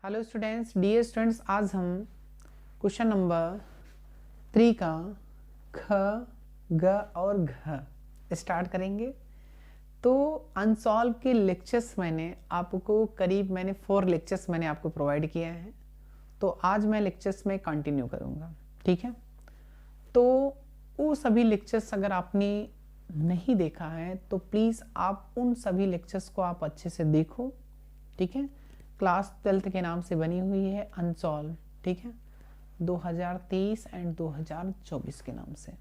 Hello students, dear students, आज हम question number 3 का ख, ग और घ स्टार्ट करेंगे। तो अनसॉल्व के लेक्चर्स मैंने आपको करीब 4 लेक्चर्स मैंने आपको प्रोवाइड किया है। तो आज मैं लेक्चर्स में कंटिन्यू करूँगा, ठीक है। तो वो सभी लेक्चर्स अगर आपने नहीं देखा है तो प्लीज़ आप उन सभी लेक्चर्स को आप अच्छे से देखो, ठीक है। क्लास 12th के नाम से बनी हुई है अनसॉल्व, ठीक है, 2023 एंड 2024 के नाम से।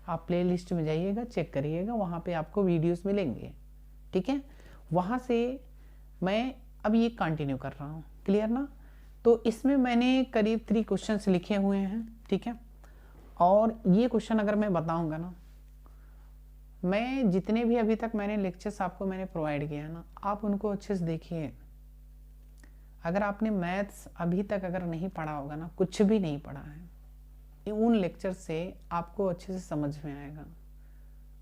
आप प्ले लिस्ट में जाइएगा, चेक करिएगा, वहाँ पे आपको वीडियोस मिलेंगे, ठीक है। वहाँ से मैं अब ये कंटिन्यू कर रहा हूँ, क्लियर ना। तो इसमें मैंने करीब 3 क्वेश्चंस लिखे हुए हैं, ठीक है। और ये क्वेश्चन अगर मैं बताऊँगा ना, मैं जितने भी अभी तक मैंने लेक्चर्स आपको मैंने प्रोवाइड किया है ना, आप उनको अच्छे से देखिए। अगर आपने मैथ्स अभी तक अगर नहीं पढ़ा होगा ना, कुछ भी नहीं पढ़ा है, उन लेक्चर से आपको अच्छे से समझ में आएगा।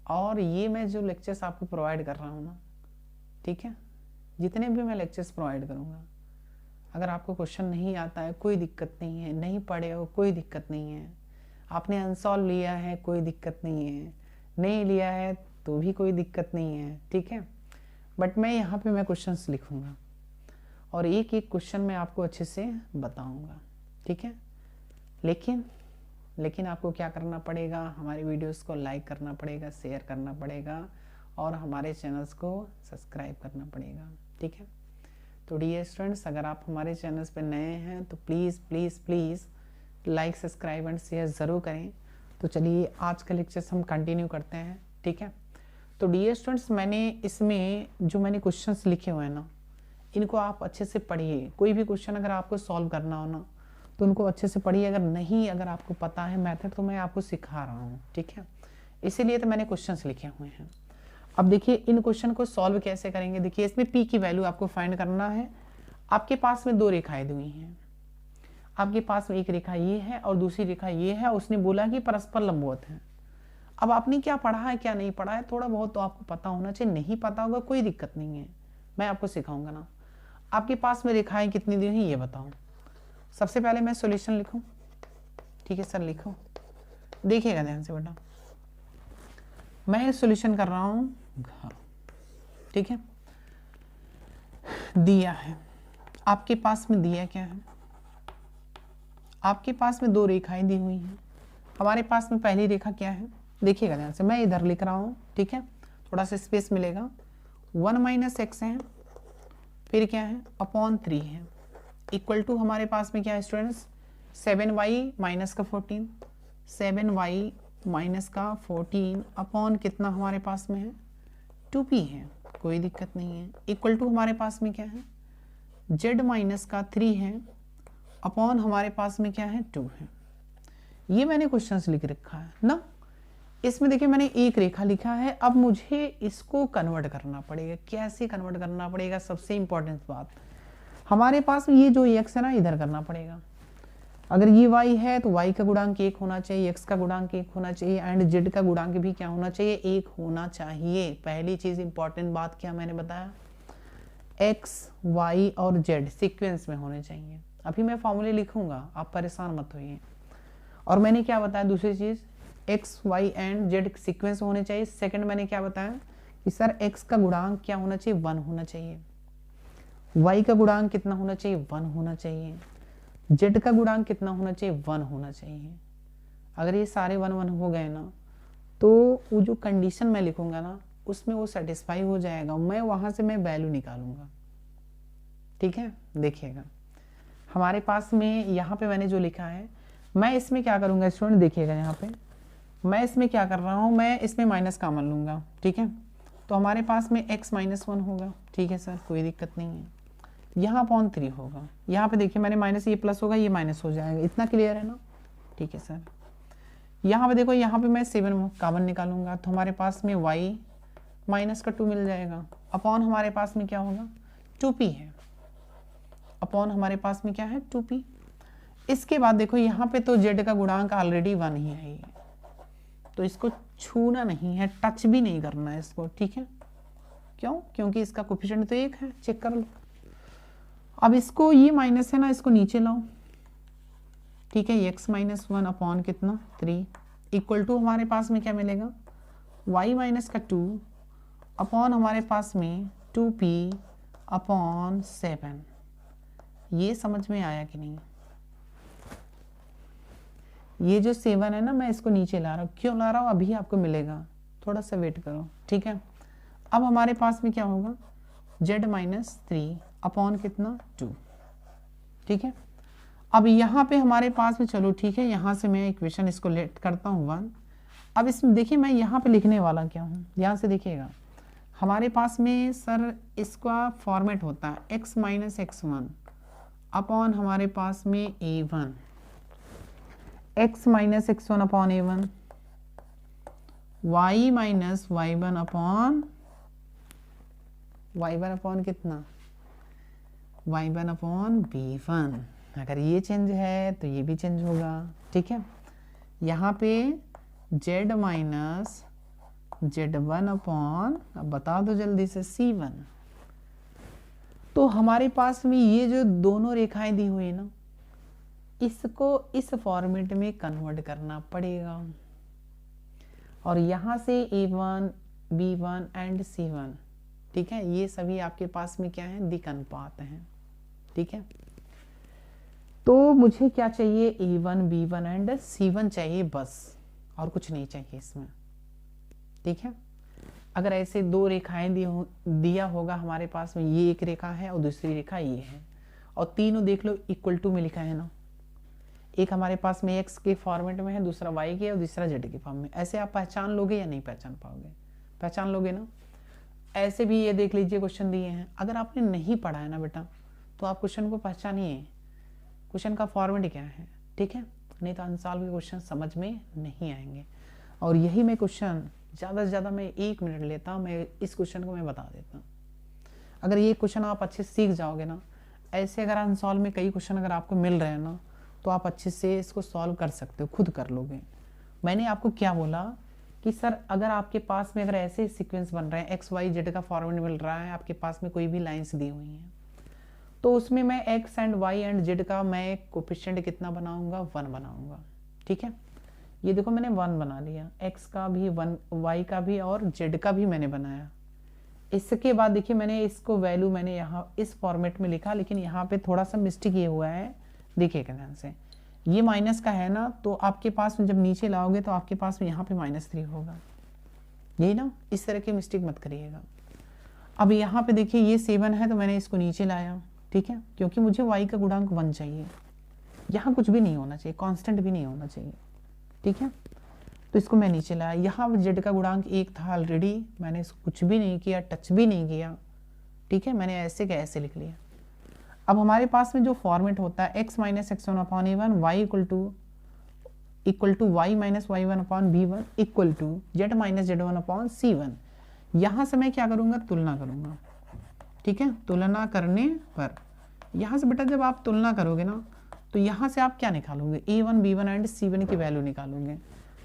और ये मैं जो लेक्चर्स आपको प्रोवाइड कर रहा हूँ ना, ठीक है, जितने भी मैं लेक्चर्स प्रोवाइड करूँगा, अगर आपको क्वेश्चन नहीं आता है कोई दिक्कत नहीं है, नहीं पढ़े हो कोई दिक्कत नहीं है, आपने अनसॉल्व लिया है कोई दिक्कत नहीं है, नहीं लिया है तो भी कोई दिक्कत नहीं है, ठीक है। बट मैं यहाँ पे मैं क्वेश्चंस लिखूँगा और एक एक क्वेश्चन मैं आपको अच्छे से बताऊंगा, ठीक है। लेकिन आपको क्या करना पड़ेगा, हमारे वीडियोस को लाइक करना पड़ेगा, शेयर करना पड़ेगा और हमारे चैनल्स को सब्सक्राइब करना पड़ेगा, ठीक है। तो डियर स्टूडेंट्स, अगर आप हमारे चैनल्स पे नए हैं तो please please please like, subscribe and share ज़रूर करें। तो चलिए आज का लेक्चर्स हम कंटिन्यू करते हैं, ठीक है। तो डियर स्टूडेंट्स, मैंने इसमें जो मैंने क्वेश्चंस लिखे हुए हैं ना, इनको आप अच्छे से पढ़िए। कोई भी क्वेश्चन अगर आपको सॉल्व करना हो ना तो उनको अच्छे से पढ़िए। अगर आपको पता है मेथड तो मैं आपको सिखा रहा हूँ, ठीक है, इसीलिए तो मैंने क्वेश्चंस लिखे हुए हैं। अब देखिए इन क्वेश्चन को सॉल्व कैसे करेंगे। देखिए इसमें पी की वैल्यू आपको फाइंड करना है। आपके पास में 2 रेखाएं दी हुई हैं, आपके पास में एक रेखा ये है और दूसरी रेखा ये है। उसने बोला कि परस्पर लंबवत है। अब आपने क्या पढ़ा है क्या नहीं पढ़ा है, थोड़ा बहुत तो आपको पता होना चाहिए। नहीं पता होगा कोई दिक्कत नहीं है, मैं आपको सिखाऊंगा ना। आपके पास में रेखाएं कितनी दी हुई ये बताओ। सबसे पहले मैं सॉल्यूशन लिखूं, ठीक है सर, लिखो, देखिएगा ध्यान से बेटा। मैं सॉल्यूशन कर रहा हूं, ठीक है। दिया है आपके पास में, दिया क्या है, आपके पास में 2 रेखाएं दी हुई हैं। हमारे पास में पहली रेखा क्या है, देखिएगा ध्यान से, मैं इधर लिख रहा हूं, ठीक है, थोड़ा सा स्पेस मिलेगा। 1 - x है, फिर क्या है अपॉन 3 है, इक्वल टू हमारे पास में क्या है स्टूडेंट्स, 7y - 14, 7y - 14 अपॉन कितना हमारे पास में है 2p है, कोई दिक्कत नहीं है। इक्वल टू हमारे पास में क्या है z - 3 है अपॉन हमारे पास में क्या है 2 है। ये मैंने क्वेश्चंस लिख रखा है ना। इसमें देखिए मैंने एक रेखा लिखा है। अब मुझे इसको कन्वर्ट करना पड़ेगा। कैसे कन्वर्ट करना पड़ेगा, सबसे इंपॉर्टेंट बात, हमारे पास ये जो x है ना इधर करना पड़ेगा। अगर ये y है तो y का गुणांक 1 होना चाहिए, x का गुणांक 1 होना चाहिए एंड z का गुणांक भी क्या होना चाहिए, 1 होना चाहिए। पहली चीज इंपॉर्टेंट बात क्या मैंने बताया, x, y और z सीक्वेंस में होने चाहिए। अभी मैं फॉर्मूले लिखूंगा, आप परेशान मत होइए। और मैंने क्या बताया दूसरी चीज, x, y and z sequence होने चाहिए। सेकंड मैंने क्या बताया कि सर x का गुणांक क्या होना चाहिए, 1 होना चाहिए। y का गुणांक कितना होना चाहिए, 1 होना चाहिए। z का गुणांक कितना होना चाहिए, 1 होना चाहिए। अगर ये सारे 1 1 हो गए ना तो वो जो कंडीशन मैं लिखूंगा ना उसमें वो सेटिस्फाई हो जाएगा। मैं वहां से मैं वैल्यू निकालूंगा, ठीक है। देखिएगा हमारे पास में यहाँ पे मैंने जो लिखा है, मैं इसमें क्या करूंगा स्टूडेंट, देखिएगा यहाँ पे मैं इसमें क्या कर रहा हूँ, मैं इसमें माइनस कॉमन लूंगा, ठीक है। तो हमारे पास में x - 1 होगा, ठीक है सर, कोई दिक्कत नहीं है। यहाँ अपॉन 3 होगा, यहाँ पे देखिए मैंने माइनस, ये प्लस होगा, ये माइनस हो जाएगा। इतना क्लियर है ना, ठीक है सर। यहाँ पे देखो, यहाँ पे मैं 7 कॉमन निकालूंगा तो हमारे पास में y - 2 मिल जाएगा। अपॉन हमारे पास में क्या होगा 2p है, अपॉन हमारे पास में क्या है 2p। इसके बाद देखो यहाँ पे तो z का गुणांक ऑलरेडी 1 ही है, तो इसको छूना नहीं है, टच भी नहीं करना है इसको, ठीक है। क्यों, क्योंकि इसका कोफिशिएंट तो 1 है, चेक कर लो। अब इसको, ये माइनस है ना, इसको नीचे लाओ, ठीक है। x माइनस 1 अपॉन कितना 3 इक्वल टू हमारे पास में क्या मिलेगा, y माइनस का 2 अपॉन हमारे पास में 2p अपॉन 7। ये समझ में आया कि नहीं? ये जो 7 है ना, मैं इसको नीचे ला रहा हूँ। क्यों ला रहा हूँ अभी आपको मिलेगा, थोड़ा सा वेट करो, ठीक है। अब हमारे पास में क्या होगा, z माइनस 3 अपॉन कितना 2, ठीक है। अब यहाँ पे हमारे पास में, चलो ठीक है, यहाँ से मैं इक्वेशन इसको लेट करता हूँ 1। अब इसमें देखिए मैं यहाँ पे लिखने वाला क्या हूँ, ध्यान से देखिएगा। हमारे पास में सर इसका फॉर्मेट होता है x माइनस x1 अपॉन हमारे पास में a1, x minus x1 upon a1, y minus y1 upon कितना, y1 अपॉन b1। अगर ये चेंज है तो ये भी चेंज होगा, ठीक है। यहाँ पे z माइनस z1 अपॉन, अब बता दो जल्दी से, c1। तो हमारे पास में ये जो दोनों रेखाएं दी हुई है ना, इसको इस फॉर्मेट में कन्वर्ट करना पड़ेगा। और यहाँ से a1, b1 एंड c1, ठीक है, ये सभी आपके पास में क्या है, दिक अनुपात हैं, ठीक है। तो मुझे क्या चाहिए, a1, b1 एंड c1 चाहिए बस, और कुछ नहीं चाहिए इसमें, ठीक है। अगर ऐसे दो रेखाएं दिया होगा हमारे पास में, ये एक रेखा है और दूसरी रेखा ये है, और तीनों देख लो इक्वल टू में लिखा है ना, एक हमारे पास में x के फॉर्मेट में है, दूसरा y के और दूसरा z के फॉर्म में। ऐसे आप पहचान लोगे या नहीं पहचान पाओगे, पहचान लोगे ना। ऐसे भी ये देख लीजिए क्वेश्चन दिए हैं, अगर आपने नहीं पढ़ा है ना बेटा, तो आप क्वेश्चन को पहचानिए, क्वेश्चन का फॉर्मेट क्या है, ठीक है। नहीं तो अनसॉल्व के क्वेश्चन समझ में नहीं आएंगे। और यही मैं क्वेश्चन ज़्यादा से ज़्यादा मैं 1 मिनट लेता हूँ, मैं इस क्वेश्चन को मैं बता देता हूँ। अगर ये क्वेश्चन आप अच्छे से सीख जाओगे ना, ऐसे अगर अनसॉल्व में कई क्वेश्चन अगर आपको मिल रहे हैं ना, तो आप अच्छे से इसको सॉल्व कर सकते हो, खुद कर लोगे। मैंने आपको क्या बोला कि सर अगर आपके पास में अगर ऐसे सीक्वेंस बन रहे हैं, एक्स वाई जेड का फॉर्मेट मिल रहा है, आपके पास में कोई भी लाइंस दी हुई हैं, तो उसमें मैं x and y and z का मैं कोफिशिएंट कितना बनाऊंगा, 1 बनाऊंगा, ठीक है। ये देखो मैंने 1 बना लिया, एक्स का भी 1, वाई का भी और जेड का भी मैंने बनाया। इसके बाद देखिए मैंने इसको वैल्यू मैंने यहाँ इस फॉर्मेट में लिखा, लेकिन यहाँ पे थोड़ा सा मिस्टेक ये हुआ है, देखिएगा ध्यान से। ये माइनस का है ना, तो आपके पास में जब नीचे लाओगे तो आपके पास में यहाँ पे -3 होगा, यही ना, इस तरह की मिस्टेक मत करिएगा। अब यहाँ पे देखिए ये 7 है, तो मैंने इसको नीचे लाया, ठीक है, क्योंकि मुझे y का गुणांक 1 चाहिए, यहाँ कुछ भी नहीं होना चाहिए, कांस्टेंट भी नहीं होना चाहिए, ठीक है। तो इसको मैं नीचे लाया, यहाँ z का गुणांक 1 था ऑलरेडी, मैंने इसको कुछ भी नहीं किया, टच भी नहीं किया, ठीक है, मैंने ऐसे का ऐसे लिख लिया। अब हमारे पास में जो फॉर्मेट होता है x minus x1 upon a1, y equal to y minus y1 upon b1 equal to z minus z1 upon c1। यहाँ से मैं क्या करूँगा, तुलना करूँगा, ठीक है। तुलना करने पर यहाँ से बेटा जब आप तुलना करोगे ना, तो यहाँ से आप क्या निकालोगे, a1, b1 एंड c1 की वैल्यू निकालोगे।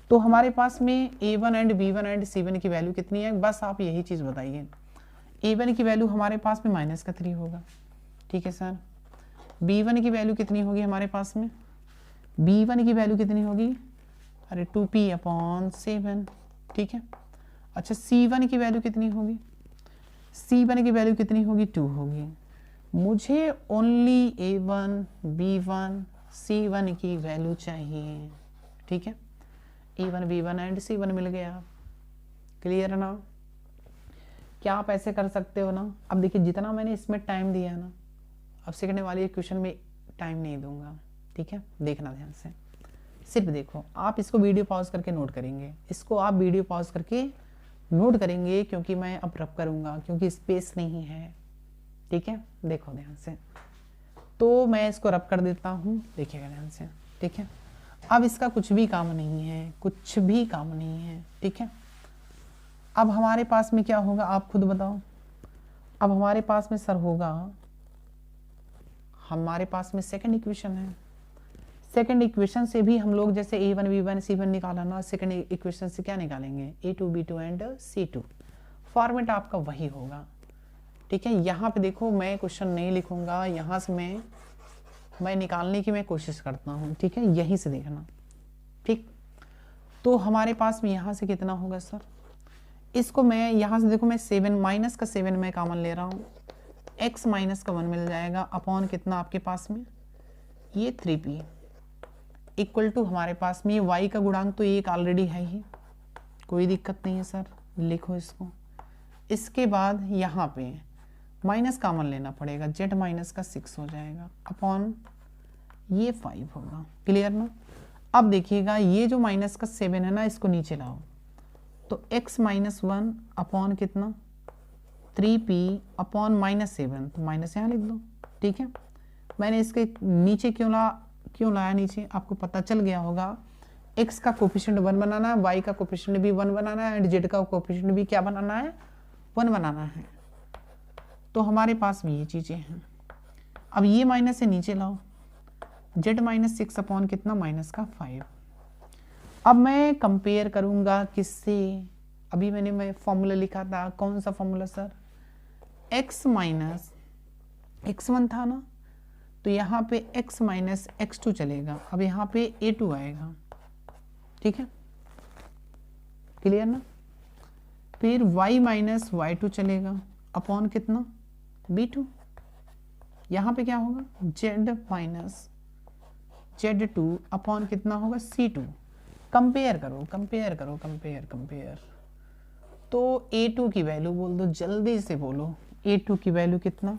तो हमारे पास में a1 and b1 and c1 की वैल्यू कितनी है, बस आप यही चीज़ बताइए। a1 की वैल्यू हमारे पास में -3 होगा, ठीक है सर। b1 की वैल्यू कितनी होगी हमारे पास में, b1 की वैल्यू कितनी होगी, अरे 2p अपॉन 7, ठीक है। अच्छा c1 की वैल्यू कितनी होगी, c1 की वैल्यू कितनी होगी, 2 होगी। मुझे ओनली a1, b1, c1 की वैल्यू चाहिए, ठीक है। a1, b1 एंड c1 मिल गया, क्लियर है ना। क्या आप ऐसे कर सकते हो ना। अब देखिए जितना मैंने इसमें टाइम दिया ना, अब सेकंड वाली क्वेश्चन में टाइम नहीं दूंगा, ठीक है। देखना ध्यान से, सिर्फ देखो, आप इसको वीडियो पॉज करके नोट करेंगे, इसको आप वीडियो पॉज करके नोट करेंगे, क्योंकि मैं अब रब करूंगा, क्योंकि स्पेस नहीं है, ठीक है। देखो ध्यान से, तो मैं इसको रब कर देता हूँ, देखिएगा ध्यान से, ठीक है। अब इसका कुछ भी काम नहीं है, कुछ भी काम नहीं है, ठीक है। अब हमारे पास में क्या होगा, आप खुद बताओ। अब हमारे पास में सर होगा, हमारे पास में सेकंड इक्वेशन है, सेकंड इक्वेशन से भी हम लोग जैसे a1, b1, c1 निकाला ना, सेकंड इक्वेशन से क्या निकालेंगे, a2, b2 and c2। Format आपका वही होगा, ठीक है। यहाँ पे देखो मैं क्वेश्चन नहीं लिखूंगा, यहाँ से मैं निकालने की मैं कोशिश करता हूँ, ठीक है, यहीं से देखना, ठीक। तो हमारे पास में यहाँ से कितना होगा सर, इसको मैं यहाँ से देखो मैं 7 माइनस का 7 मैं कॉमन ले रहा हूँ, x माइनस का 1 मिल जाएगा अपॉन कितना आपके पास में ये 3p इक्वल टू हमारे पास में ये y का गुणांक तो एक ऑलरेडी है ही, कोई दिक्कत नहीं है सर, लिखो इसको। इसके बाद यहाँ पे माइनस कॉमन लेना पड़ेगा, z माइनस का 6 हो जाएगा अपॉन ये 5 होगा, क्लियर ना। अब देखिएगा ये जो माइनस का 7 है ना, इसको नीचे लाओ तो x माइनस 1 अपॉन कितना 3p अपॉन माइनस 7, तो माइनस यहाँ लिख दो, ठीक है। मैंने इसके नीचे क्यों लाया नीचे, आपको पता चल गया होगा, x का कोफिशिएंट 1 बनाना है, y का कोफिशिएंट भी 1 बनाना है, एंड z का कोफिशिएंट भी क्या बनाना है 1 बनाना है। तो हमारे पास भी ये चीज़ें हैं। अब ये माइनस से नीचे लाओ, z माइनस 6 अपॉन कितना माइनस का 5। अब मैं कंपेयर करूंगा किससे, अभी मैं फॉर्मूला लिखा था, कौन सा formula sir, x minus x1 था ना, तो यहाँ पे x माइनस x2 चलेगा, अब यहाँ पे a2 आएगा, ठीक है, क्लियर ना। फिर y माइनस y2 चलेगा अपॉन कितना b2, यहाँ पे क्या होगा z माइनस z2 अपॉन कितना होगा c2। कंपेयर करो कंपेयर करो कंपेयर कंपेयर, तो a2 की वैल्यू बोल दो, जल्दी से बोलो, a2 की वैल्यू कितना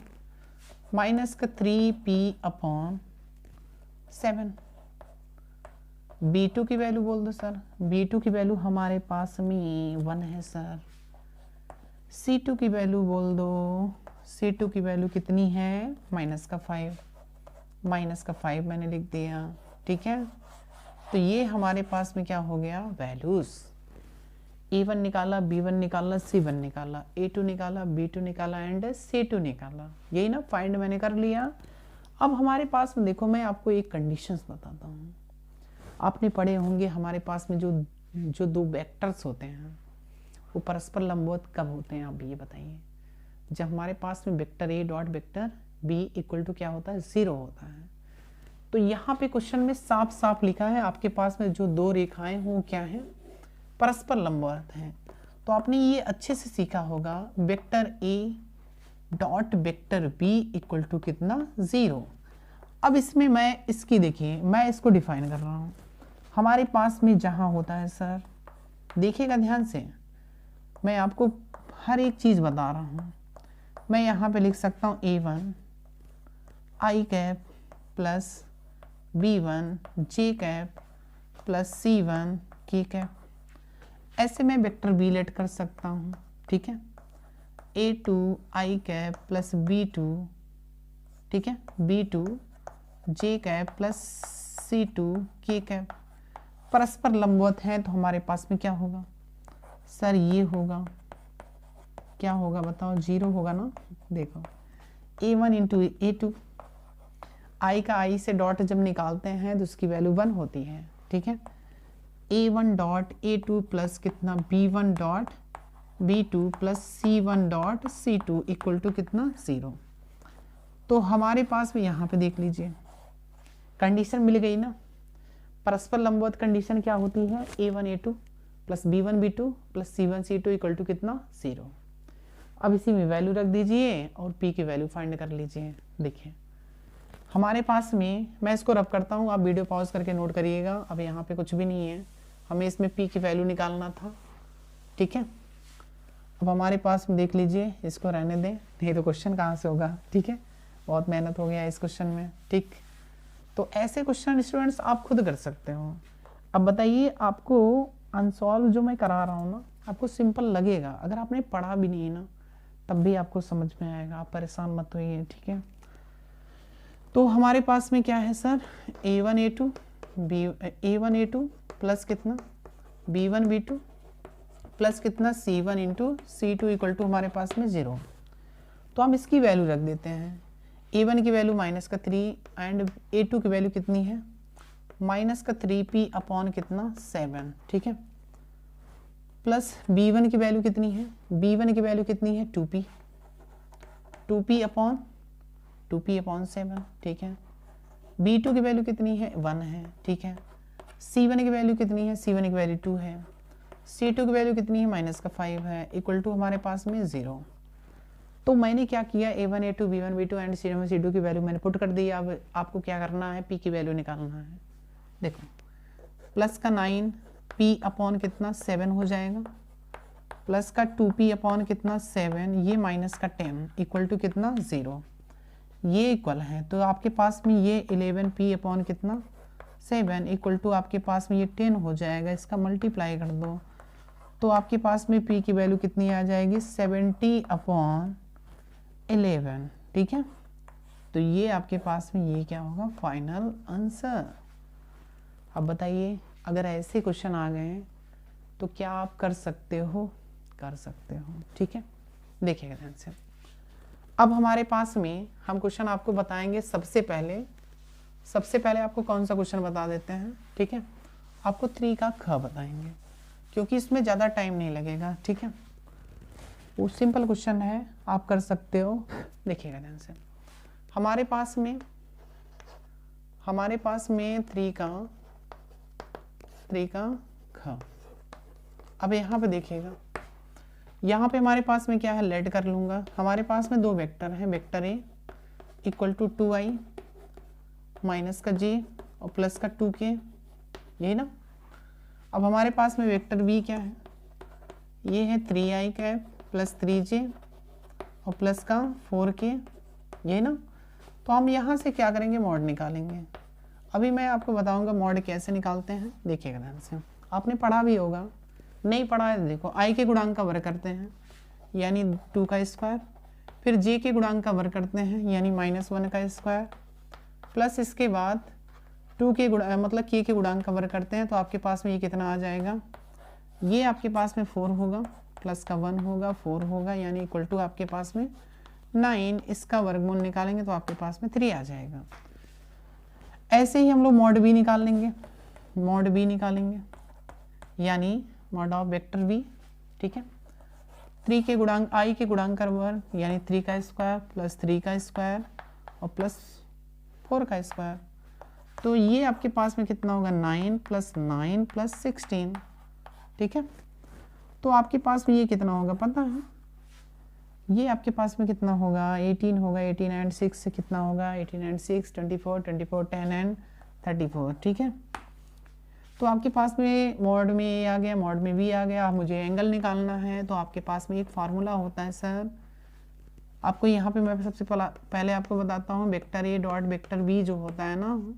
माइनस का 3p अपॉन 7। b2 की वैल्यू बोल दो सर, b2 की वैल्यू हमारे पास में 1 है सर। c2 की वैल्यू बोल दो, c2 की वैल्यू कितनी है माइनस का 5, माइनस का 5 मैंने लिख दिया, ठीक है। तो ये हमारे पास में क्या हो गया वैल्यूज, a1 निकाला, b1 निकाला, c1 निकाला, a2 निकाला, b2 निकाला एंड c2 निकाला, यही ना फाइंड मैंने कर लिया। अब हमारे पास में देखो मैं आपको एक कंडीशंस बताता हूँ, आपने पढ़े होंगे हमारे पास में जो दो वेक्टर्स होते हैं वो परस्पर लंबवत कब होते हैं, आप ये बताइए। जब हमारे पास में vector a dot vector b equal to क्या होता है 0 होता है। तो यहाँ पे क्वेश्चन में साफ साफ लिखा है आपके पास में जो दो रेखाएं हो क्या है परस्पर लंबवत हैं। तो आपने ये अच्छे से सीखा होगा, vector a dot vector b equal to कितना 0। अब इसमें मैं इसकी देखिए मैं इसको डिफाइन कर रहा हूँ, हमारे पास में जहाँ होता है सर, देखिएगा ध्यान से, मैं आपको हर एक चीज़ बता रहा हूँ। मैं यहाँ पे लिख सकता हूँ a1 i cap plus b1 j cap plus c1 k cap, ऐसे मैं वेक्टर b लेट कर सकता हूँ, ठीक है। a2 i cap plus b2, ठीक है, b2 j cap plus c2 k cap, परस्पर लंबवत है तो हमारे पास में क्या होगा सर, ये होगा, क्या होगा बताओ 0 होगा ना। देखो a1 इंटू a2, i का i से डॉट जब निकालते हैं तो उसकी वैल्यू 1 होती है, ठीक है। a1 डॉट a2 प्लस कितना b1 dot b2 plus c1 dot c2 equal to कितना 0। तो हमारे पास में यहाँ पे देख लीजिए कंडीशन मिल गई ना, परस्पर लंबवत कंडीशन क्या होती है a1 a2 plus b1 b2 plus c1 c2 equal to कितना 0। अब इसी में वैल्यू रख दीजिए और p की वैल्यू फाइंड कर लीजिए। देखिए हमारे पास में, मैं इसको रब करता हूँ, आप वीडियो पॉज करके नोट करिएगा। अब यहाँ पे कुछ भी नहीं है, हमें इसमें p की वैल्यू निकालना था, ठीक है। अब हमारे पास में देख लीजिए, इसको रहने दें, नहीं तो क्वेश्चन कहाँ से होगा, ठीक है, बहुत मेहनत हो गया इस क्वेश्चन में, ठीक। तो ऐसे क्वेश्चन स्टूडेंट्स आप खुद कर सकते हो। अब बताइए आपको अनसॉल्व जो मैं करा रहा हूँ ना, आपको सिंपल लगेगा, अगर आपने पढ़ा भी नहीं ना तब भी आपको समझ में आएगा, आप परेशान मत होइए, ठीक है। तो हमारे पास में क्या है सर, a1 a2 प्लस कितना b1 b2 प्लस कितना c1 into c2 equal to हमारे पास में 0। तो हम इसकी वैल्यू रख देते हैं, a1 की वैल्यू माइनस का 3 एंड a2 की वैल्यू कितनी है माइनस का 3p अपॉन कितना 7, ठीक है, प्लस b1 की वैल्यू कितनी है, b1 की वैल्यू कितनी है 2p 2p अपॉन 7, ठीक है। b2 की वैल्यू कितनी है 1 है, ठीक है। c1 की वैल्यू कितनी है, c1 की वैल्यू 2 है। c2 की वैल्यू कितनी है -5 है, इक्वल टू हमारे पास में 0। तो मैंने क्या किया, a1 a2 b1 b2 and c1 c2 की वैल्यू मैंने पुट कर दी। अब आपको क्या करना है, p की वैल्यू निकालना है। देखो प्लस का 9 p अपॉन कितना 7 हो जाएगा, प्लस का 2p अपॉन कितना 7, ये माइनस का 10 इक्वल टू कितना 0, ये इक्वल है। तो आपके पास में ये 11p अपॉन कितना 7 इक्वल टू आपके पास में ये 10 हो जाएगा। इसका मल्टीप्लाई कर दो तो आपके पास में p की वैल्यू कितनी आ जाएगी 70 अपॉन 11, ठीक है। तो ये आपके पास में ये क्या होगा फाइनल आंसर। अब बताइए अगर ऐसे क्वेश्चन आ गए तो क्या आप कर सकते हो, कर सकते हो, ठीक है। देखिएगा ध्यान से। अब हमारे पास में हम क्वेश्चन आपको बताएंगे। सबसे पहले आपको कौन सा क्वेश्चन बता देते हैं, ठीक है। आपको 3 का ख बताएंगे क्योंकि इसमें ज़्यादा टाइम नहीं लगेगा, ठीक है। वो सिंपल क्वेश्चन है, आप कर सकते हो। देखिएगा ध्यान से। हमारे पास में 3 का ख। अब यहाँ पे देखिएगा, यहाँ पे हमारे पास में क्या है, लेट कर लूँगा। हमारे पास में 2 वेक्टर हैं, vector A equal to 2i minus का j और प्लस का 2k, यही ना। अब हमारे पास में वेक्टर b क्या है, ये है 3i कैप प्लस 3j और प्लस का 4k, यही ना। तो हम यहाँ से क्या करेंगे, मॉड निकालेंगे। अभी मैं आपको बताऊंगा मॉड कैसे निकालते हैं। देखिएगा ध्यान से, आपने पढ़ा भी होगा, नहीं पढ़ा है देखो। i के गुणांक का वर्ग करते हैं यानी 2 का स्क्वायर, फिर j के गुणांक का वर्ग करते हैं यानी -1 का स्क्वायर, प्लस इसके बाद 2 के मतलब k के गुणांक का वर्ग करते हैं। तो आपके पास में ये कितना आ जाएगा, ये आपके पास में 4 होगा, प्लस का 1 होगा, 4 होगा, यानी इक्वल टू आपके पास में 9। इसका वर्गमूल निकालेंगे तो आपके पास में 3 आ जाएगा। ऐसे ही हम लोग मॉड b निकाल लेंगे, मॉड b निकालेंगे यानी मॉड ऑफ वेक्टर b, ठीक है। 3 के गुणांक i के गुणांक का वर्ग यानी 3 का स्क्वायर प्लस 3 का स्क्वायर और प्लस 4 का स्क्वायर। तो ये आपके पास में कितना होगा 9 + 9 + 16, ठीक है। तो आपके पास में ये कितना होगा पता है, ये आपके पास में कितना होगा 18 होगा। 18 एंड 6 से कितना होगा 18 एंड 6 24, 24 10 एंड 34, ठीक है। तो आपके पास में मॉड में ए आ गया, मॉड में बी आ गया। मुझे एंगल निकालना है तो आपके पास में एक फार्मूला होता है सर। आपको यहाँ पे मैं सबसे पहले आपको बताता हूँ, vector A dot vector B जो होता है ना,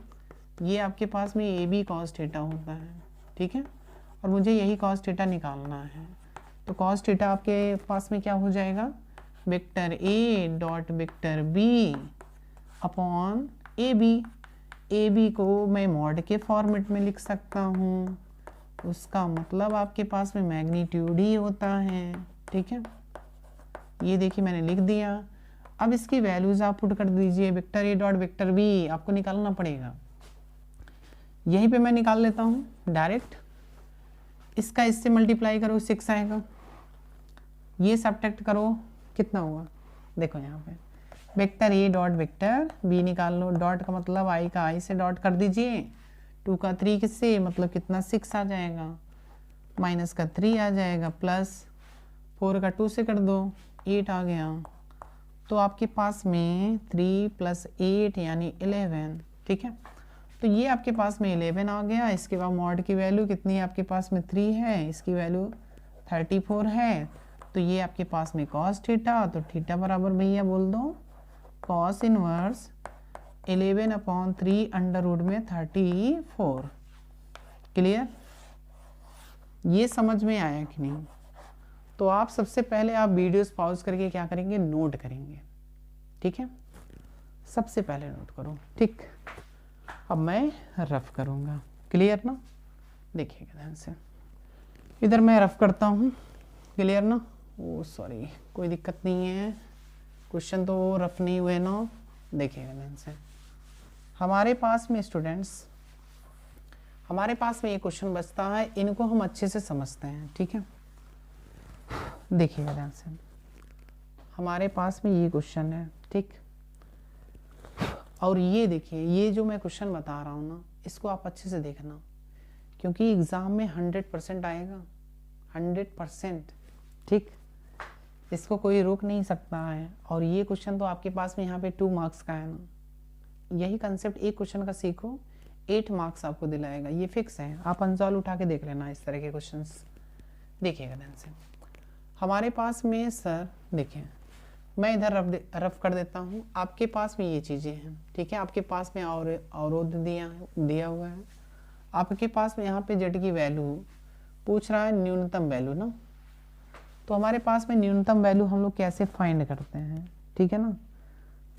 ये आपके पास में ए बी कॉस थीटा होता है, ठीक है। और मुझे यही कॉस थीटा निकालना है। तो कॉस थीटा आपके पास में क्या हो जाएगा, vector A dot vector B upon A B. A B को मैं मॉड के फॉर्मेट में लिख सकता हूँ, उसका मतलब आपके पास में मैग्नीट्यूड ही होता है, ठीक है। ये देखिए मैंने लिख दिया। अब इसकी वैल्यूज आप पुट कर दीजिए। Vector A dot vector B आपको निकालना पड़ेगा, यहीं पे मैं निकाल लेता हूँ डायरेक्ट। इसका इससे मल्टीप्लाई करो 6 आएगा, ये सब्ट्रैक्ट करो कितना हुआ, देखो यहाँ पे vector A dot vector B निकाल लो। डॉट का मतलब आई का आई से डॉट कर दीजिए, 2 का 3 किससे मतलब कितना 6 आ जाएगा, माइनस का 3 आ जाएगा, प्लस 4 का 2 से कर दो 8 आ गया। तो आपके पास में 3 + 8 यानी 11, ठीक है। तो ये आपके पास में 11 आ गया। इसके बाद मॉड की वैल्यू कितनी है आपके पास में 3 है, इसकी वैल्यू 34 है। तो ये आपके पास में कॉस थीटा, तो थीटा बराबर भैया बोल दो कॉस इनवर्स 11/3 अंडर रूट में 34। क्लियर, ये समझ में आया कि नहीं। तो आप सबसे पहले आप वीडियोस पॉज करके क्या करेंगे, नोट करेंगे, ठीक है। सबसे पहले नोट करो, ठीक। अब मैं रफ करूँगा, क्लियर ना। देखिएगा ध्यान से, इधर मैं रफ करता हूँ, क्लियर ना। ओ सॉरी, कोई दिक्कत नहीं है, क्वेश्चन तो रफ नहीं हुए ना। देखिएगा ध्यान से, हमारे पास में स्टूडेंट्स, हमारे पास में ये क्वेश्चन बचता है, इनको हम अच्छे से समझते हैं, ठीक है। देखिएगा ध्यान से, हमारे पास में ये क्वेश्चन है, ठीक। और ये देखिए, ये जो मैं क्वेश्चन बता रहा हूँ ना, इसको आप अच्छे से देखना, क्योंकि एग्ज़ाम में 100% आएगा, 100%, ठीक। इसको कोई रोक नहीं सकता है। और ये क्वेश्चन तो आपके पास में यहाँ पे 2 मार्क्स का है ना। यही कंसेप्ट एक क्वेश्चन का सीखो, 8 मार्क्स आपको दिलाएगा, ये फिक्स है। आप अनसॉल्व उठा के देख लेना इस तरह के क्वेश्चंस, देखिएगा ध्यान से। हमारे पास में सर देखिए, मैं इधर रफ कर देता हूँ। आपके पास में ये चीज़ें हैं, ठीक है। आपके पास में और अवरोध दिया हुआ है। आपके पास में यहाँ पे जेड की वैल्यू पूछ रहा है, न्यूनतम वैल्यू ना। तो हमारे पास में न्यूनतम वैल्यू हम लोग कैसे फाइंड करते हैं, ठीक है ना।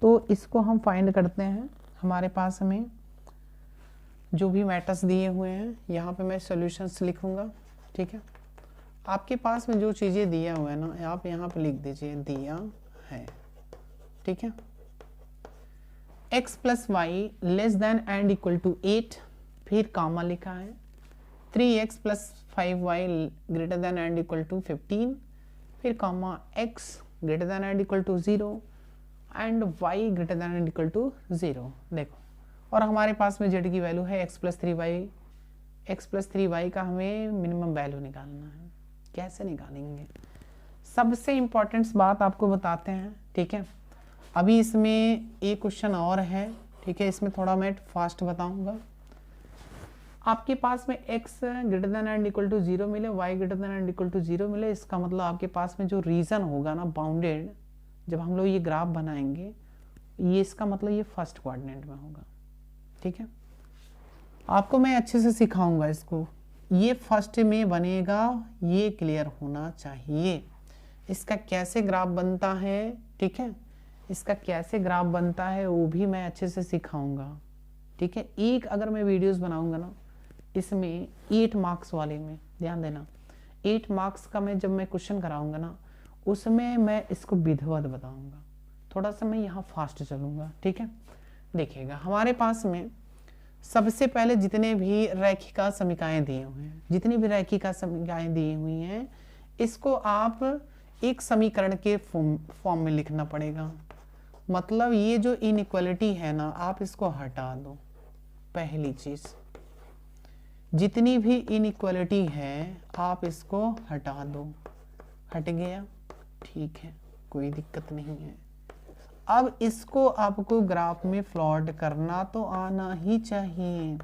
तो इसको हम फाइंड करते हैं। हमारे पास में जो भी मैटर्स दिए हुए हैं, यहाँ पे मैं सॉल्यूशंस लिखूँगा, ठीक है। आपके पास में जो चीज़ें दिया हुआ है ना, आप यहाँ पे लिख दीजिए दिया है, ठीक है। x + y <& 8, फिर कामा लिखा है। 3x + 5y <= 15, फिर कामा x <= 0 एंड y <= 0। देखो, और हमारे पास में z की वैल्यू है x + 3y का हमें मिनिमम वैल्यू निकालना है। कैसे निकालेंगे, सबसे इम्पोर्टेंट बात आपको बताते हैं, ठीक है। अभी इसमें एक क्वेश्चन और है, ठीक है। इसमें थोड़ा मैं फास्ट बताऊंगा। आपके पास में x <= 0 मिले, y <= 0 मिले, इसका मतलब आपके पास में जो रीजन होगा ना बाउंडेड, जब हम लोग ये ग्राफ बनाएंगे, ये इसका मतलब ये फर्स्ट क्वाड्रेंट में होगा, ठीक है। आपको मैं अच्छे से सिखाऊंगा इसको, ये फर्स्ट में बनेगा, ये क्लियर होना चाहिए। इसका कैसे ग्राफ बनता है, ठीक है, इसका कैसे ग्राफ बनता है वो भी मैं अच्छे से सिखाऊंगा, ठीक है। एक अगर मैं वीडियोस बनाऊंगा ना, इसमें 8 मार्क्स वाले में ध्यान देना, 8 मार्क्स का मैं जब मैं क्वेश्चन कराऊंगा ना, उसमें मैं इसको विधिवत बताऊंगा। थोड़ा सा मैं यहाँ फास्ट चलूंगा, ठीक है। देखिएगा, हमारे पास में सबसे पहले जितने भी रैखिका समीकरण दिए हुए हैं, जितनी भी रैखिका समीकरण दी हुई हैं, इसको आप एक समीकरण के फॉर्म में लिखना पड़ेगा। मतलब ये जो इनइक्वालिटी है ना, आप इसको हटा दो। पहली चीज, जितनी भी इनइक्वालिटी है आप इसको हटा दो। हट गया, ठीक है, कोई दिक्कत नहीं है। अब इसको आपको ग्राफ में प्लॉट करना तो आना ही चाहिए।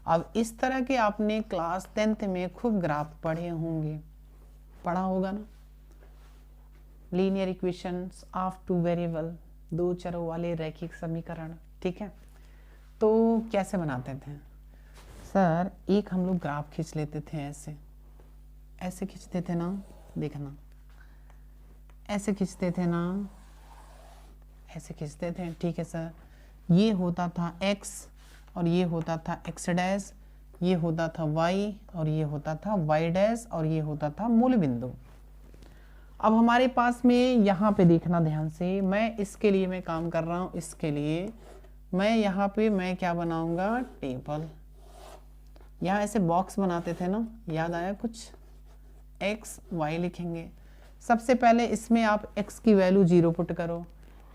अब इस तरह के आपने क्लास 10th में खूब ग्राफ पढ़े होंगे, पढ़ा होगा ना, लीनियर इक्वेशंस ऑफ 2 वेरिएबल, 2 चरों वाले रैखिक समीकरण, ठीक है। तो कैसे बनाते थे सर, एक हम लोग ग्राफ खींच लेते थे, ऐसे खींचते थे ना, देखना, ऐसे खींचते थे ना, ऐसे खींचते थे, ठीक है सर। ये होता था x और ये होता था x', ये होता था y और ये होता था y' और ये होता था मूल बिंदु। अब हमारे पास में यहाँ पे देखना ध्यान से, मैं इसके लिए मैं काम कर रहा हूँ। इसके लिए मैं यहाँ पे मैं क्या बनाऊंगा, टेबल। यहाँ ऐसे बॉक्स बनाते थे ना, याद आया कुछ, x y लिखेंगे। सबसे पहले इसमें आप x की वैल्यू 0 पुट करो।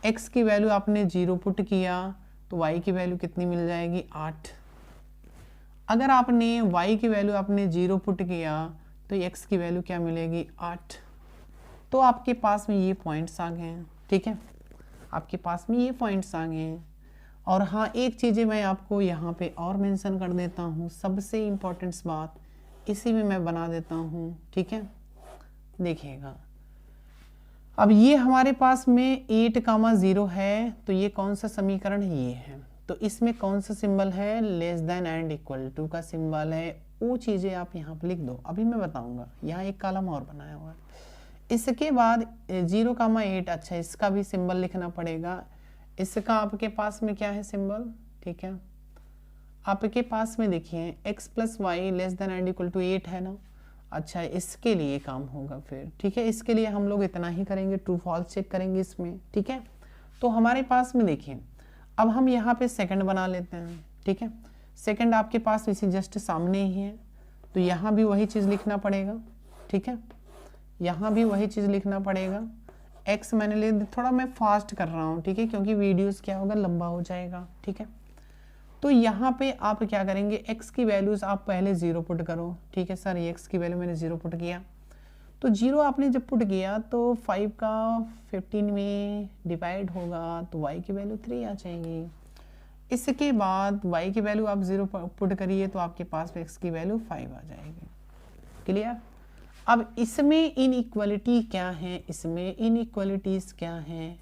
x की वैल्यू आपने 0 पुट किया तो y की वैल्यू कितनी मिल जाएगी, 8। अगर आपने y की वैल्यू आपने 0 पुट किया तो x की वैल्यू क्या मिलेगी, 8। तो आपके पास में ये पॉइंट्स आ गए हैं, ठीक है, आपके पास में ये पॉइंट्स आ गए हैं। और हाँ, एक चीज़ें मैं आपको यहाँ पे और मेंशन कर देता हूँ, सबसे इम्पोर्टेंट बात इसी में मैं बना देता हूँ, ठीक है। देखिएगा, अब ये हमारे पास में 8,0 है, तो ये कौन सा समीकरण है, ये है। तो इसमें कौन सा सिंबल है, << का सिंबल है। वो चीज़ें आप यहाँ पे लिख दो, अभी मैं बताऊंगा। यहाँ एक कॉलम और बनाया हुआ है। इसके बाद 0,8, अच्छा इसका भी सिंबल लिखना पड़ेगा। इसका आपके पास में क्या है सिंबल, ठीक है। आपके पास में देखिए x + y <= 8 है ना। अच्छा, इसके लिए काम होगा फिर, ठीक है। इसके लिए हम लोग इतना ही करेंगे, ट्रू फॉल्स चेक करेंगे इसमें, ठीक है। तो हमारे पास में देखिए, अब हम यहाँ पे सेकंड बना लेते हैं, ठीक है। सेकंड आपके पास इसी जस्ट सामने ही है, तो यहाँ भी वही चीज़ लिखना पड़ेगा, ठीक है। यहाँ भी वही चीज़ लिखना पड़ेगा। x मैंने ले, थोड़ा मैं फास्ट कर रहा हूँ, ठीक है, क्योंकि वीडियोस क्या होगा, लंबा हो जाएगा, ठीक है। तो यहाँ पे आप क्या करेंगे, x की वैल्यूज़ आप पहले 0 पुट करो, ठीक है सर, ये x की वैल्यू मैंने 0 पुट किया। तो 0 आपने जब पुट किया तो 5 का 15 में डिवाइड होगा तो y की वैल्यू 3 आ जाएगी। इसके बाद y की वैल्यू आप 0 पुट करिए तो आपके पास x की वैल्यू 5 आ जाएगी। क्लियर। अब इसमें इनइक्वालिटी क्या है, इसमें इनइक्वालिटीज़ क्या हैं,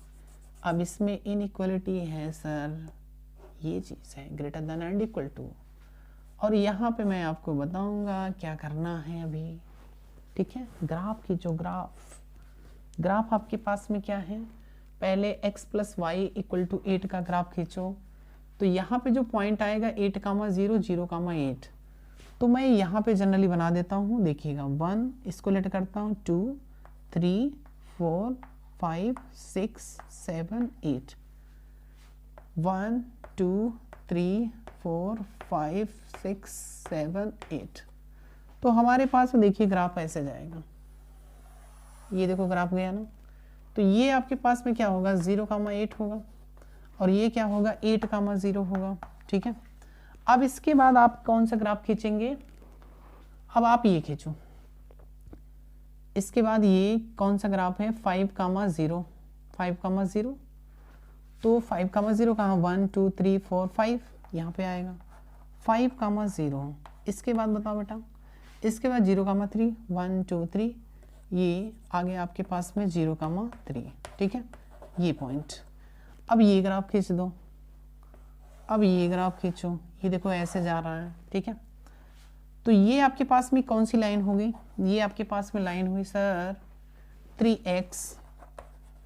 अब इसमें इनइक्वालिटी है सर ये चीज़ है greater than and equal to, और यहाँ पे मैं आपको बताऊंगा क्या करना है अभी, ठीक है। ग्राफ खींचो, ग्राफ आपके पास में क्या है, पहले x plus y equal to 8 का ग्राफ खींचो। तो यहाँ पे जो पॉइंट आएगा 8, 0, 0, 8, तो मैं यहाँ पे जनरली बना देता हूँ, देखिएगा 1, इसको लेट करता हूँ 2, 3, 4, 5, 6, 7, 8, 1, 2, 3, 4, 5, 6, 7, 8। तो हमारे पास में देखिए ग्राफ ऐसे जाएगा, ये देखो ग्राफ गया ना। तो ये आपके पास में क्या होगा, 0, 8 होगा, और ये क्या होगा 8, 0 होगा, ठीक है। अब इसके बाद आप कौन सा ग्राफ खींचेंगे, अब आप ये खींचो। इसके बाद ये कौन सा ग्राफ है, 5, 0, 5, 0। तो 5, 0 कहाँ, 1, 2, 3, 4, 5 यहाँ पे आएगा 5, 0। इसके बाद बताओ बेटा, इसके बाद 0, 3, 1, 2, 3, ये आगे आपके पास में 0, 3, ठीक है, ये पॉइंट। अब ये ग्राफ खींच दो, अब ये ग्राफ खींचो, ये देखो ऐसे जा रहा है, ठीक है। तो ये आपके पास में कौन सी लाइन होगी, ये आपके पास में लाइन हुई sir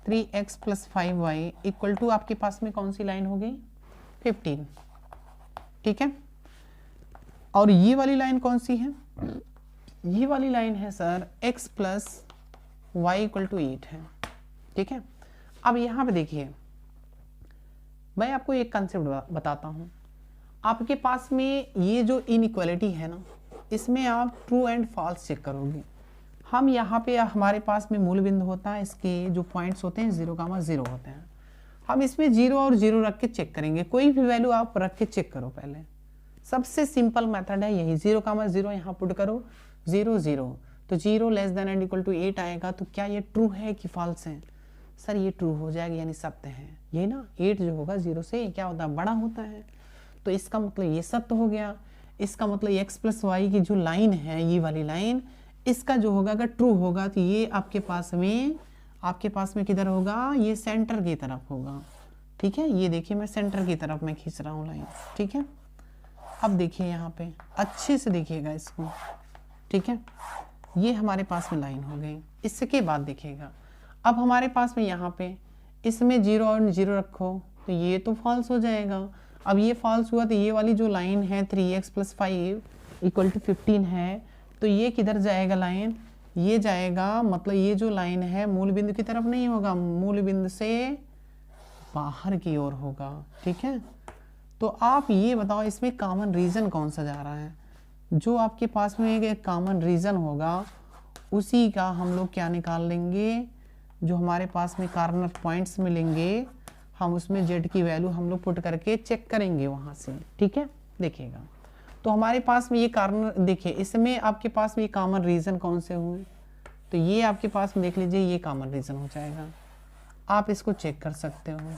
3x plus 5y equal to आपके पास में कौन सी लाइन होगी 15, ठीक है। और ये वाली लाइन कौन सी है, ये वाली लाइन है sir x plus y equal to 8 है, ठीक है। अब यहाँ पे देखिए, मैं आपको एक कंसेप्ट बताता हूँ। आपके पास में ये जो इनइक्वालिटी है ना, इसमें आप ट्रू एंड फॉल्स चेक करोगे। हम यहाँ पे हमारे पास में मूल बिंदु होता है, इसके जो पॉइंट्स होते हैं 0, 0 होते हैं। हम इसमें 0 और 0 रख के चेक करेंगे, कोई भी वैल्यू आप रख के चेक करो। पहले सबसे सिंपल मेथड है यही, 0, 0 यहाँ पुट करो, 0, 0, तो 0 less than and equal to 8 आएगा। तो क्या ये ट्रू है कि फॉल्स है, सर ये ट्रू हो जाएगा, यानी सत्य है। ये ना 8 जो होगा 0 से क्या होता है, बड़ा होता है, तो इसका मतलब ये सत्य हो गया। इसका मतलब x प्लस वाई की जो लाइन है, ये वाली लाइन, इसका जो होगा अगर ट्रू होगा तो ये आपके पास में किधर होगा, ये सेंटर की तरफ होगा, ठीक है। ये देखिए मैं सेंटर की तरफ मैं खींच रहा हूँ लाइन, ठीक है। अब देखिए यहाँ पे अच्छे से देखिएगा इसको, ठीक है, ये हमारे पास में लाइन हो गई। इसके बाद देखिएगा, अब हमारे पास में यहाँ पे इसमें 0 और 0 रखो तो ये तो फॉल्स हो जाएगा। अब ये फॉल्स हुआ तो ये वाली जो लाइन है 3x प्लस 5 इक्वल टू 15 है, तो ये किधर जाएगा लाइन, ये जाएगा, मतलब ये जो लाइन है मूल बिंदु की तरफ नहीं होगा, मूल बिंदु से बाहर की ओर होगा, ठीक है। तो आप ये बताओ इसमें कॉमन रीजन कौन सा जा रहा है, जो आपके पास में एक कॉमन रीजन होगा उसी का हम लोग क्या निकाल लेंगे, जो हमारे पास में कॉर्नर पॉइंट्स मिलेंगे हम उसमें z की वैल्यू हम लोग पुट करके चेक करेंगे वहाँ से, ठीक है। देखिएगा तो हमारे पास में ये कॉर्नर, देखिए इसमें आपके पास में ये कॉमन रीजन कौन से हुए, तो ये आपके पास में देख लीजिए ये कॉमन रीजन हो जाएगा, आप इसको चेक कर सकते हो,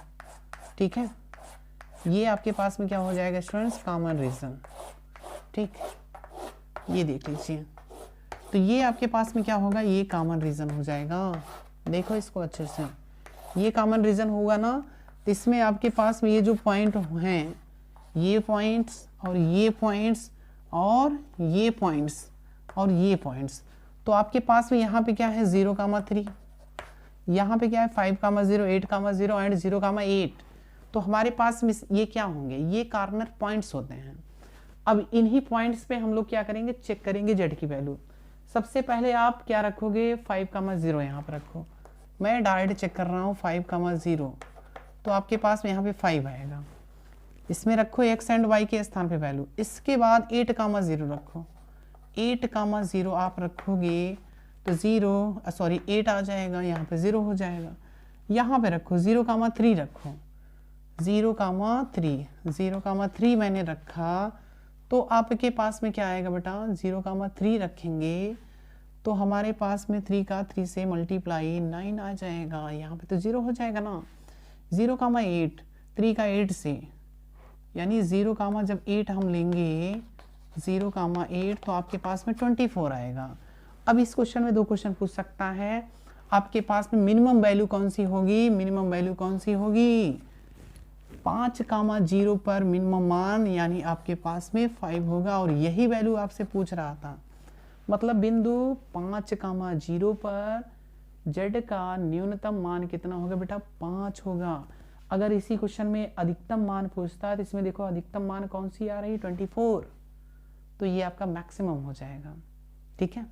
ठीक है। ये आपके पास में क्या हो जाएगा स्टूडेंट्स, कॉमन रीजन, ठीक, ये देख लीजिए। तो ये आपके पास में क्या होगा, ये कॉमन रीजन हो जाएगा। देखो इसको अच्छे से, ये कॉमन रीजन होगा ना, तो इसमें आपके पास में ये जो पॉइंट हैं, ये पॉइंट्स और ये पॉइंट्स और ये पॉइंट्स और ये पॉइंट्स, तो आपके पास में यहाँ पे क्या है 0, 3, यहाँ पे क्या है 5, 0, 8, 0 एंड 0, 8। तो हमारे पास में ये क्या होंगे, ये कॉर्नर पॉइंट्स होते हैं। अब इन्हीं पॉइंट्स पे हम लोग क्या करेंगे, चेक करेंगे z की वैल्यू। सबसे पहले आप क्या रखोगे, 5, 0 यहाँ पर रखो, मैं डायरेक्ट चेक कर रहा हूँ 5, 0, तो आपके पास में यहाँ पे 5 आएगा। इसमें रखो x एंड y के स्थान पे वैल्यू। इसके बाद 8, 0 रखो, 8, 0 आप रखोगे तो 8 आ जाएगा, यहाँ पे 0 हो जाएगा। यहाँ पे रखो 0,3 रखो, 0,3 मैंने रखा, तो आपके पास में क्या आएगा बेटा, 0,3 रखेंगे तो हमारे पास में 3 का 3 से मल्टीप्लाई 9 आ जाएगा, यहाँ पे तो 0 हो जाएगा ना। 0,8 3 का 8 से, यानी 0, जब 8 हम लेंगे 0,8 तो आपके पास में 24 आएगा। अब इस क्वेश्चन में 2 क्वेश्चन पूछ सकता है, आपके पास में मिनिमम वैल्यू कौन सी होगी, मिनिमम वैल्यू कौन सी होगी, 5,0 पर मिनिमम मान, यानी आपके पास में 5 होगा, और यही वैल्यू आपसे पूछ रहा था। मतलब बिंदु 5,0 पर z का न्यूनतम मान कितना होगा बेटा, 5 होगा। अगर इसी क्वेश्चन में अधिकतम मान पूछता है तो इसमें देखो अधिकतम मान कौन सी आ रही, 24, तो ये आपका मैक्सिमम हो जाएगा। ठीक है,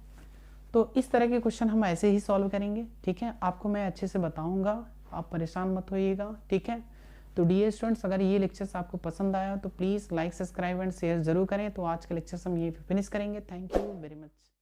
तो इस तरह के क्वेश्चन हम ऐसे ही सॉल्व करेंगे। ठीक है, आपको मैं अच्छे से बताऊंगा, आप परेशान मत होइएगा। ठीक है, तो डियर स्टूडेंट्स, अगर ये लेक्चर्स आपको पसंद आया तो please like, subscribe and share जरूर करें। तो आज का लेक्चर्स हम यहीं पे फिनिश करेंगे। Thank you very much.